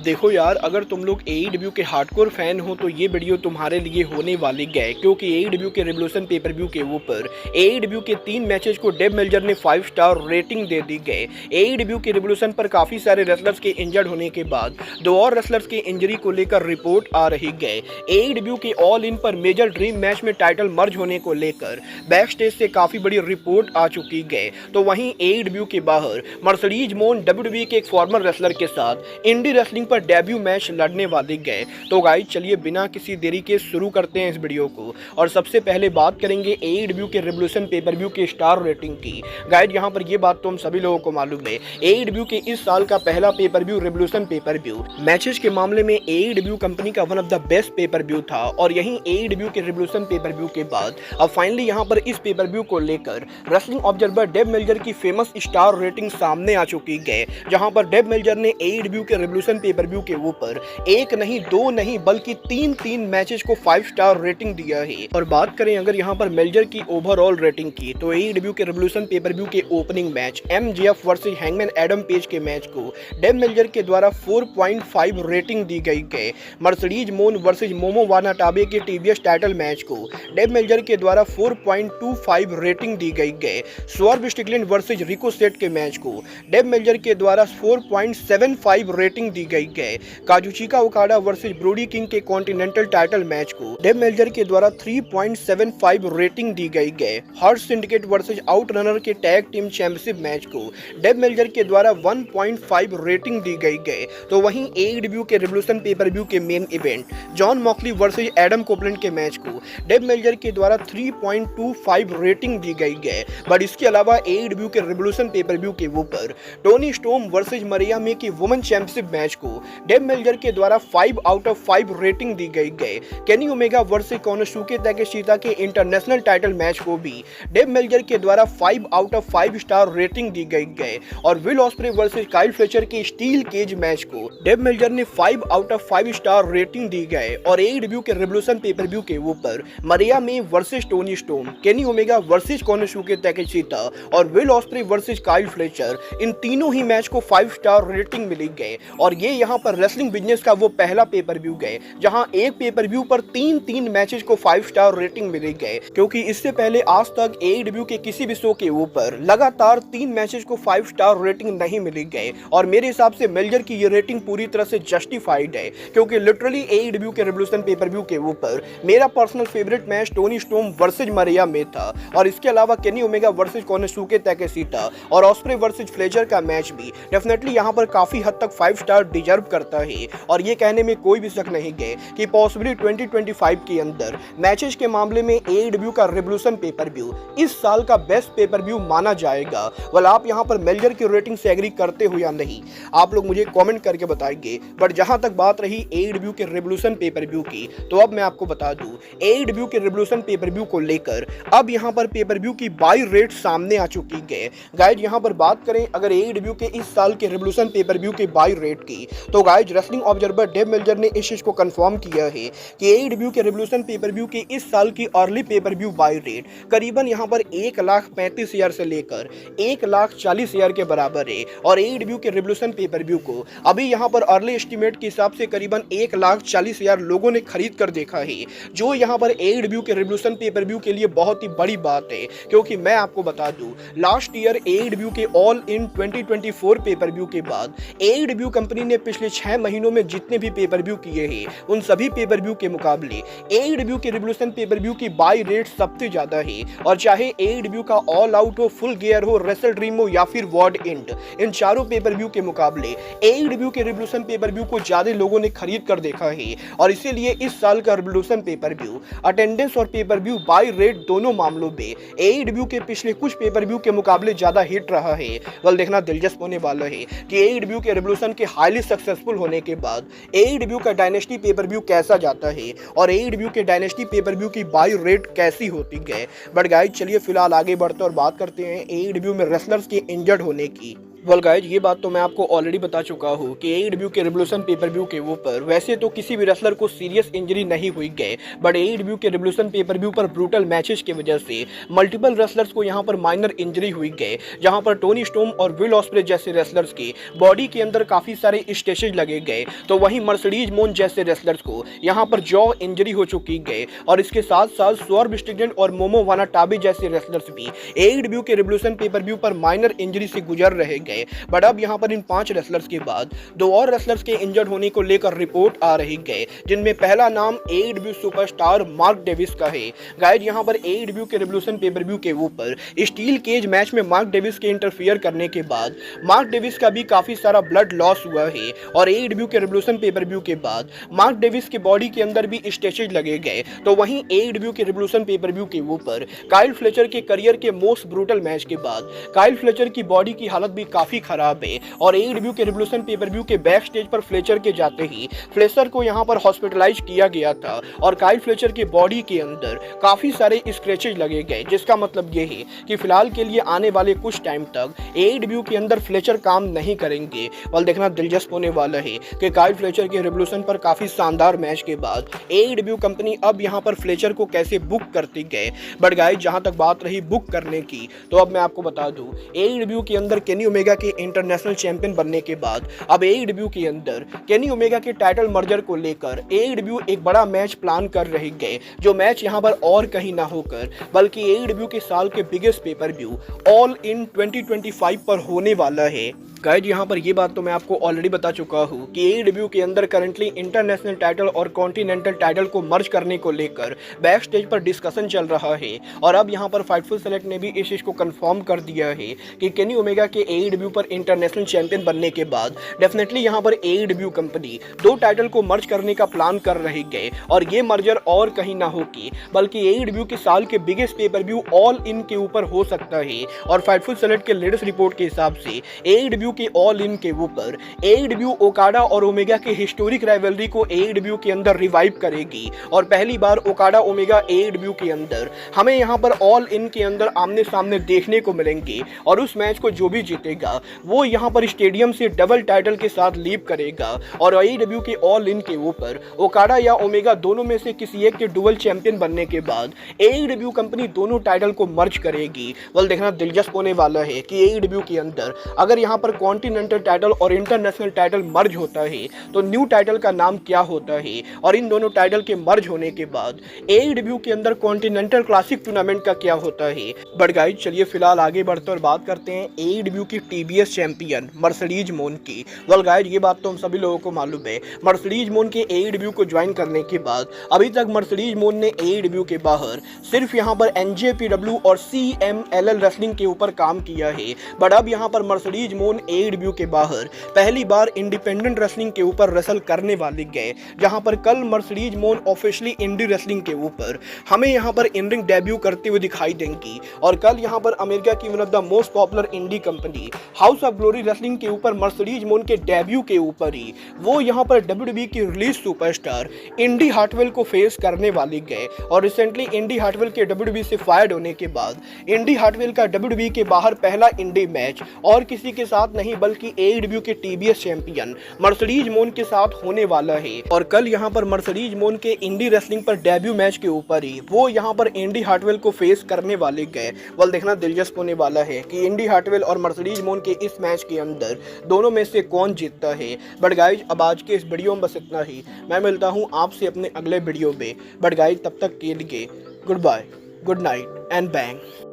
देखो यार, अगर तुम लोग एईडब्ल्यू के हार्डकोर फैन हो तो ये वीडियो तुम्हारे लिए होने वाली है, क्योंकि एईडब्ल्यू के रिवोल्यूशन पेपर व्यू के ऊपर एईडब्ल्यू के 3 मैचेस को डेव मेल्जर ने 5 स्टार रेटिंग दे दी गई। एईडब्ल्यू के रिवोल्यूशन पर काफी सारे रेसलर्स के इंजर्ड होने के बाद 2 और रेसलर्स के इंजरी को लेकर रिपोर्ट आ रही है। एईडब्ल्यू के ऑल इन पर मेजर ड्रीम मैच में टाइटल मर्ज होने को लेकर बैक स्टेज से काफी बड़ी रिपोर्ट आ चुकी है। तो वहीं एईडब्ल्यू के बाहर मर्सिडीज मोन डब्ल्यूडब्ल्यूई के एक फॉर्मर रेसलर के साथ इंडी रेसलिंग पर डेब्यू मैच लड़ने वाले गए। तो गाइस चलिए बिना किसी देरी के शुरू करते हैं इस वीडियो को। और सबसे पहले बात करेंगे एईडब्ल्यू के रिवोल्यूशन पेपर व्यू के स्टार रेटिंग की। गाइस यहाँ पर ये बात तो हम सभी लोगों को मालूम है, एईडब्ल्यू के इस साल का पहला pay per view revolution pay per view matches के मामले में एईडब्ल्यू कंपनी का one of the best pay per view था। और यहीं एईडब्ल्यू के रिवोल्यूशन पेपर व्यू के बाद अब फाइनली यहाँ पर इस पेपर व्यू को लेकर रेसलिंग ऑब्जर्वर डेव मेल्जर की फेमस स्टार रेटिंग सामने आ चुकी है, जहां पर डेव मेल्जर ने एईडब्ल्यू के रिवोल्यूशन पेपर व्यू के ऊपर 1 नहीं 2 नहीं बल्कि 3 मैचेस को 5 स्टार रेटिंग दिया है। और बात करें अगर यहां पर मेल्जर की ओवरऑल रेटिंग की, तो एईडब्ल्यू के रिवोल्यूशन पेपर व्यू के opening match MJF versus hangman Adam page के मैच को डेव मेल्जर के द्वारा 4.5 रेटिंग दी गई है। मर्सिडीज मोन वर्सेस मोमो वानाटाबे के टीवीएस टाइटल मैच को डेव मेल्जर के द्वारा 4.25 रेटिंग दी गई है। स्वर्व स्टिकलैंड वर्सेस रिको सेट के मैच को डेव मेल्जर के द्वारा 4.75 रेटिंग दी गई है। काजुचिका ओकाडा वर्सेस ब्रोडी किंग के कॉन्टिनेंटल टाइटल मैच को डेव मेल्जर के द्वारा 3.75 रेटिंग दी गई है। हर्ट सिंडिकेट वर्सेस आउटरनर के टैग टीम चैंपियनशिप मैच को डेव मेल्जर के द्वारा 1.5 रेटिंग दी गई है। तो वहीं एईडब्ल्यू के रिवोल्यूशन पेपर व्यू के main event John Moxley versus Adam Copeland के मैच को डेव मेल्जर के द्वारा 3.25 रेटिंग दी गई है। बट इसके अलावा एईडब्ल्यू के रिवोल्यूशन पेपर व्यू के ऊपर टोनी स्टोम वर्सेस मरिया मे की वुमेन चैंपियनशिप मैच को डेव मेल्जर के द्वारा 5 आउट ऑफ 5 रेटिंग दी गई है। केनी ओमेगा वर्सेस कोनोसुके ताकेशिता के इंटरनेशनल टाइटल मैच को भी डेव मेल्जर के द्वारा 5 आउट ऑफ 5 स्टार रेटिंग दी गई है। और Will Ospreay versus Kyle Fletcher के स्टील केज मैच को डेव मेल्जर ने 5 आउट ऑफ 5 स्टार रेटिंग दी गई। और एईडब्ल्यू के रिवोल्यूशन पेपर व्यू के ऊपर मरिया मे versus Toni Storm, Kenny Omega versus Konosuke Takeshita और Will Ospreay versus Kyle Fletcher, इन तीनों ही मैच को 5 स्टार रेटिंग मिली गई। और ये यहाँ पर रेसलिंग बिजनेस का वो पहला पेपर व्यू गए जहां एक पेपर व्यू पर 3 मैचेस को 5 स्टार रेटिंग मिली गई, क्योंकि इससे पहले आज तक एईडब्ल्यू के किसी भी शो के ऊपर लगातार 3 मैचेस को 5 स्टार रेटिंग नहीं मिली गई। और मेरे हिसाब से मेल्जर की ये रेटिंग पूरी तरह से जस्टिफाइड है, क्योंकि लिटरली एईडब्ल्यू के रिवोल्यूशन पेपर व्यू के ऊपर मेरा personal favourite match Tony स्टोम versus मरिया में था। और इसके अलावा Kenny Omega versus Konosuke Takeshita और ऑस्प्रे वर्सेज फ्लेचर का मैच भी डेफिनेटली यहाँ पर काफी हद तक 5 स्टार डिजर्व करता है। और ये कहने में कोई भी शक नहीं है कि पॉसिबली 2025 के अंदर मैचेस के मामले में एईडब्ल्यू का रिवोल्यूशन पेपर व्यू इस साल का बेस्ट पेपर व्यू माना जाएगा। वेल आप यहाँ पर मेल्जर की रेटिंग से एग्री करते हो या नहीं, आप लोग मुझे कमेंट करके बताएंगे। बट जहां तक बात रही एईडब्ल्यू के रिवोल्यूशन पेपर व्यू की, तो अब मैं आपको बता दूं एईडब्ल्यू के रिवोल्यूशन पेपर व्यू को लेकर अब यहाँ पर पेपर व्यू की बाई रेट सामने आ चुकी है। गाइज यहाँ पर बात करें अगर एईडब्ल्यू के इस साल के रिवोल्यूशन पेपर व्यू के बाई रेट की, तो guys wrestling observer Dave Meltzer ने इस चीज को कंफर्म किया है कि एईडब्ल्यू के रिवोल्यूशन पेपर व्यू के इस साल की early pay per view by rate करीबन यहाँ पर 1,35,000 से लेकर 1,40,000 के बराबर है। और एईडब्ल्यू के रिवोल्यूशन पेपर व्यू को अभी यहाँ पर अर्ली एस्टिमेट के हिसाब से करीबन 1,40,000 लोगों ने खरीद कर देखा है, जो यहाँ पर एईडब्ल्यू के रिवोल्यूशन पेपर व्यू के लिए बहुत ही बड़ी बात है। क्योंकि मैं आपको बता दूं लास्ट ईयर एईडब्ल्यू के ऑल इन 2024 पेपर व्यू के बाद एईडब्ल्यू कंपनी ने पिछले 6 महीनों में जितने भी पेपर व्यू किए हैं उन सभी पेपर व्यू के मुकाबले एईडब्ल्यू के रिवोल्यूशन पेपर व्यू की बाई रेट सबसे ज्यादा है। और चाहे एईडब्ल्यू का ऑल आउट हो, फुल गियर हो, रेसल ड्रीम हो या फिर वर्ल्ड एंड, इन चारों पेपर व्यू के मुकाबले एईडब्ल्यू के रिवोल्यूशन पेपर व्यू को ज्यादा लोगों ने खरीद कर देखा है। और इसीलिए इस साल का रिवोल्यूशन पेपर व्यू अटेंडेंस और पेपर व्यू बाई रेट दोनों मामलों में एईडब्ल्यू के पिछले कुछ पेपर व्यू के मुकाबले ज्यादा हिट रहा है। वल देखना दिलचस्प होने वाला है कि एईडब्ल्यू के रिवोल्यूशन के हाईली सक्सेसफुल होने के बाद एईडब्ल्यू का डायनेस्टी पेपर व्यू कैसा जाता है और एईडब्ल्यू के डायनेस्टी पेपर व्यू की बाई रेट कैसी होती है। बट गाइस चलिए फिलहाल आगे बढ़ते और बात करते हैं एईडब्ल्यू में रेसलर्स के इंजर्ड होने की। वेल गाइज, ये बात तो मैं आपको ऑलरेडी बता चुका हूँ कि एईडब्ल्यू के रिवोल्यूशन पेपर व्यू के ऊपर वैसे तो किसी भी रेसलर को सीरियस इंजरी नहीं हुई गए, बट एईडब्ल्यू के रिवोल्यूशन पेपर व्यू पर ब्रूटल मैचेस की वजह से मल्टीपल रेसलर्स को यहाँ पर माइनर इंजरी हुई गए, जहाँ पर टोनी स्टोम और विल ऑस्प्रे जैसे रेसलर्स की बॉडी के अंदर काफी सारे स्टेचेज लगे गए, तो वहीं मर्सिडीज मोन जैसे रेसलर्स को यहाँ पर जॉ इंजरी हो चुकी गए। और इसके साथ साथ स्वर्व स्ट्रिकलैंड और मोमो वानाटाबे जैसे रेसलर्स भी एईडब्ल्यू के रिवोल्यूशन पेपर व्यू पर माइनर इंजरी से गुजर रहे गए। बट अब यहां पर इन 5 रेसलर्स के बाद 2 और रेसलर्स के इंजर्ड होने को लेकर रिपोर्ट आ रही गए, जिनमें पहला नाम एईडब्ल्यू सुपरस्टार मार्क डेविस का है। गाइज, यहां पर एईडब्ल्यू के रिवोल्यूशन पेपर व्यू के ऊपर स्टील केज मैच में मार्क डेविस के इंटरफियर करने के बाद मार्क डेविस का भी काफी सारा ब्लड लॉस हुआ है, और एईडब्ल्यू के रिवोल्यूशन पेपर व्यू के बाद मार्क डेविस के बॉडी के अंदर भी स्टेचेज लगे गए। तो वहीं एईडब्ल्यू के रिवोल्यूशन पेपर व्यू के ऊपर काइल फ्लेचर के करियर के मोस्ट ब्रूटल मैच के बाद काइल फ्लेचर की बॉडी की हालत भी काफी खराब है, और एईडब्ल्यू के रिवोल्यूशन पेपर व्यू के बैक स्टेज पर फ्लेचर के जाते ही फ्लेचर को यहां पर हॉस्पिटलाइज किया गया था, और काइल फ्लेचर के बॉडी के अंदर काफी सारे स्क्रैचेज लगे गए, जिसका मतलब यह है कि फिलहाल के लिए आने वाले कुछ टाइम तक एईडब्ल्यू के अंदर फ्लेचर काम नहीं करेंगे। और देखना दिलचस्प होने वाला है कि काइल फ्लेचर के रिवोल्यूशन पर काफी शानदार मैच के बाद एईडब्ल्यू कंपनी अब यहां पर फ्लेचर को कैसे बुक करती गए। बट गाइस, जहां तक बात रही बुक करने की, तो अब मैं आपको बता दूं, एईडब्ल्यू के अंदर केनी ओमेगा के इंटरनेशनल चैंपियन बनने के बाद अब एईडब्ल्यू के अंदर केनी ओमेगा के टाइटल मर्जर को लेकर एईडब्ल्यू एक बड़ा मैच प्लान कर रहे गए, जो मैच यहां पर और कहीं ना होकर बल्कि एईडब्ल्यू के साल के biggest pay per view all in 2025 पर होने वाला है। गाइज, यहाँ पर ये बात तो मैं आपको ऑलरेडी बता चुका हूँ कि एईडब्ल्यू के अंदर करंटली इंटरनेशनल टाइटल और कॉन्टिनेंटल टाइटल को मर्ज करने को लेकर बैक स्टेज पर डिस्कशन चल रहा है, और अब यहाँ पर फाइटफुल सेलेक्ट ने भी इस चीज़ को कंफर्म कर दिया है कि केनी ओमेगा के एईडब्ल्यू पर इंटरनेशनल चैंपियन बनने के बाद डेफिनेटली यहाँ पर एईडब्ल्यू कंपनी 2 टाइटल को मर्ज करने का प्लान कर रही गए, और ये मर्जर और कहीं ना होगी बल्कि एईडब्ल्यू के साल के biggest pay per view all in के ऊपर हो सकता है। और फाइटफुल सेलेक्ट के लेटेस्ट रिपोर्ट के हिसाब से एईडब्ल्यू के ऑल इन के ऊपर एईडब्ल्यू ओकाडा और ओमेगा के हिस्टोरिक राइवलरी को एईडब्ल्यू के अंदर रिवाइव करेगी, और पहली बार ओकाडा ओमेगा एईडब्ल्यू के अंदर हमें यहां पर ऑल इन के अंदर आमने सामने देखने को मिलेंगे, और उस मैच को जो भी जीतेगा वो यहां पर स्टेडियम से डबल टाइटल के साथ लीव करेगा। और एईडब्ल्यू के ऑल इन के ऊपर ओकाडा या ओमेगा दोनों में से किसी एक के डुअल चैंपियन बनने के बाद एईडब्ल्यू कंपनी दोनों टाइटल को मर्ज करेगी। वेल, देखना दिलचस्प होने वाला है कि एईडब्ल्यू के अंदर अगर यहां पर कॉन्टिनेंटल टाइटल और इंटरनेशनल टाइटल मर्ज होता है तो न्यू टाइटल का नाम क्या होता है, और इन दोनों टाइटल के मर्ज होने के बाद एईडब्ल्यू के अंदर कॉन्टिनेंटल क्लासिक टूर्नामेंट का क्या होता है। बट गाइस, चलिए फिलहाल आगे बढ़ते और बात करते हैं एईडब्ल्यू की टीबीएस चैंपियन मर्सिडीज मोन की। वेल गाइस, ये बात तो हम सभी लोगों को मालूम है, मर्सिडीज मोन के एईडब्ल्यू को ज्वाइन करने के बाद अभी तक मर्सिडीज मोन ने एईडब्ल्यू के बाहर सिर्फ यहाँ पर एनजेपीडब्ल्यू और सीएमएलएल रेसलिंग के ऊपर काम किया है। बट अब यहाँ पर मर्सिडीज मोन एईडब्ल्यू के बाहर पहली बार इंडिपेंडेंट रेसलिंग के ऊपर रेसल करने वाले गए, जहां पर कल मर्सिडीज मोन ऑफिशियली इंडी रेसलिंग के ऊपर हमें यहां पर इन रिंग डेब्यू करते हुए दिखाई देंगी। और कल यहां पर अमेरिका की one of the most popular indie company house of glory wrestling के ऊपर मर्सिडीज मोन के डेब्यू के ऊपर ही वो यहां पर डब्ल्यूडब्ल्यूई की रिलीज सुपरस्टार इंडी हार्टवेल को फेस करने वाले गए। और रिसेंटली इंडी हार्टवेल के डब्ल्यूडब्ल्यूई से फायर्ड होने के बाद इंडी हार्टवेल का डब्ल्यूडब्ल्यूई के बाहर पहला इंडी मैच और किसी के साथ नहीं बल्कि एईडब्ल्यू के टीबीएस चैंपियन मर्सिडीज मोन के साथ होने वाला है। और कल यहां पर मर्सिडीज मोन के इंडी रेसलिंग पर डेब्यू मैच के ऊपर ही वो यहां पर इंडी हार्टवेल को फेस करने वाले गए। वेल, देखना दिलचस्प होने वाला है कि इंडी हार्टवेल और मर्सिडीज मोन के इस मैच के अंदर दोनों में से कौन जीतता है। बट गाइज, अब आज के इस वीडियो में बस इतना ही। मैं मिलता हूं आपसे अपने अगले वीडियो में। बट गाइज, तब तक के लिए goodbye, good night and bang.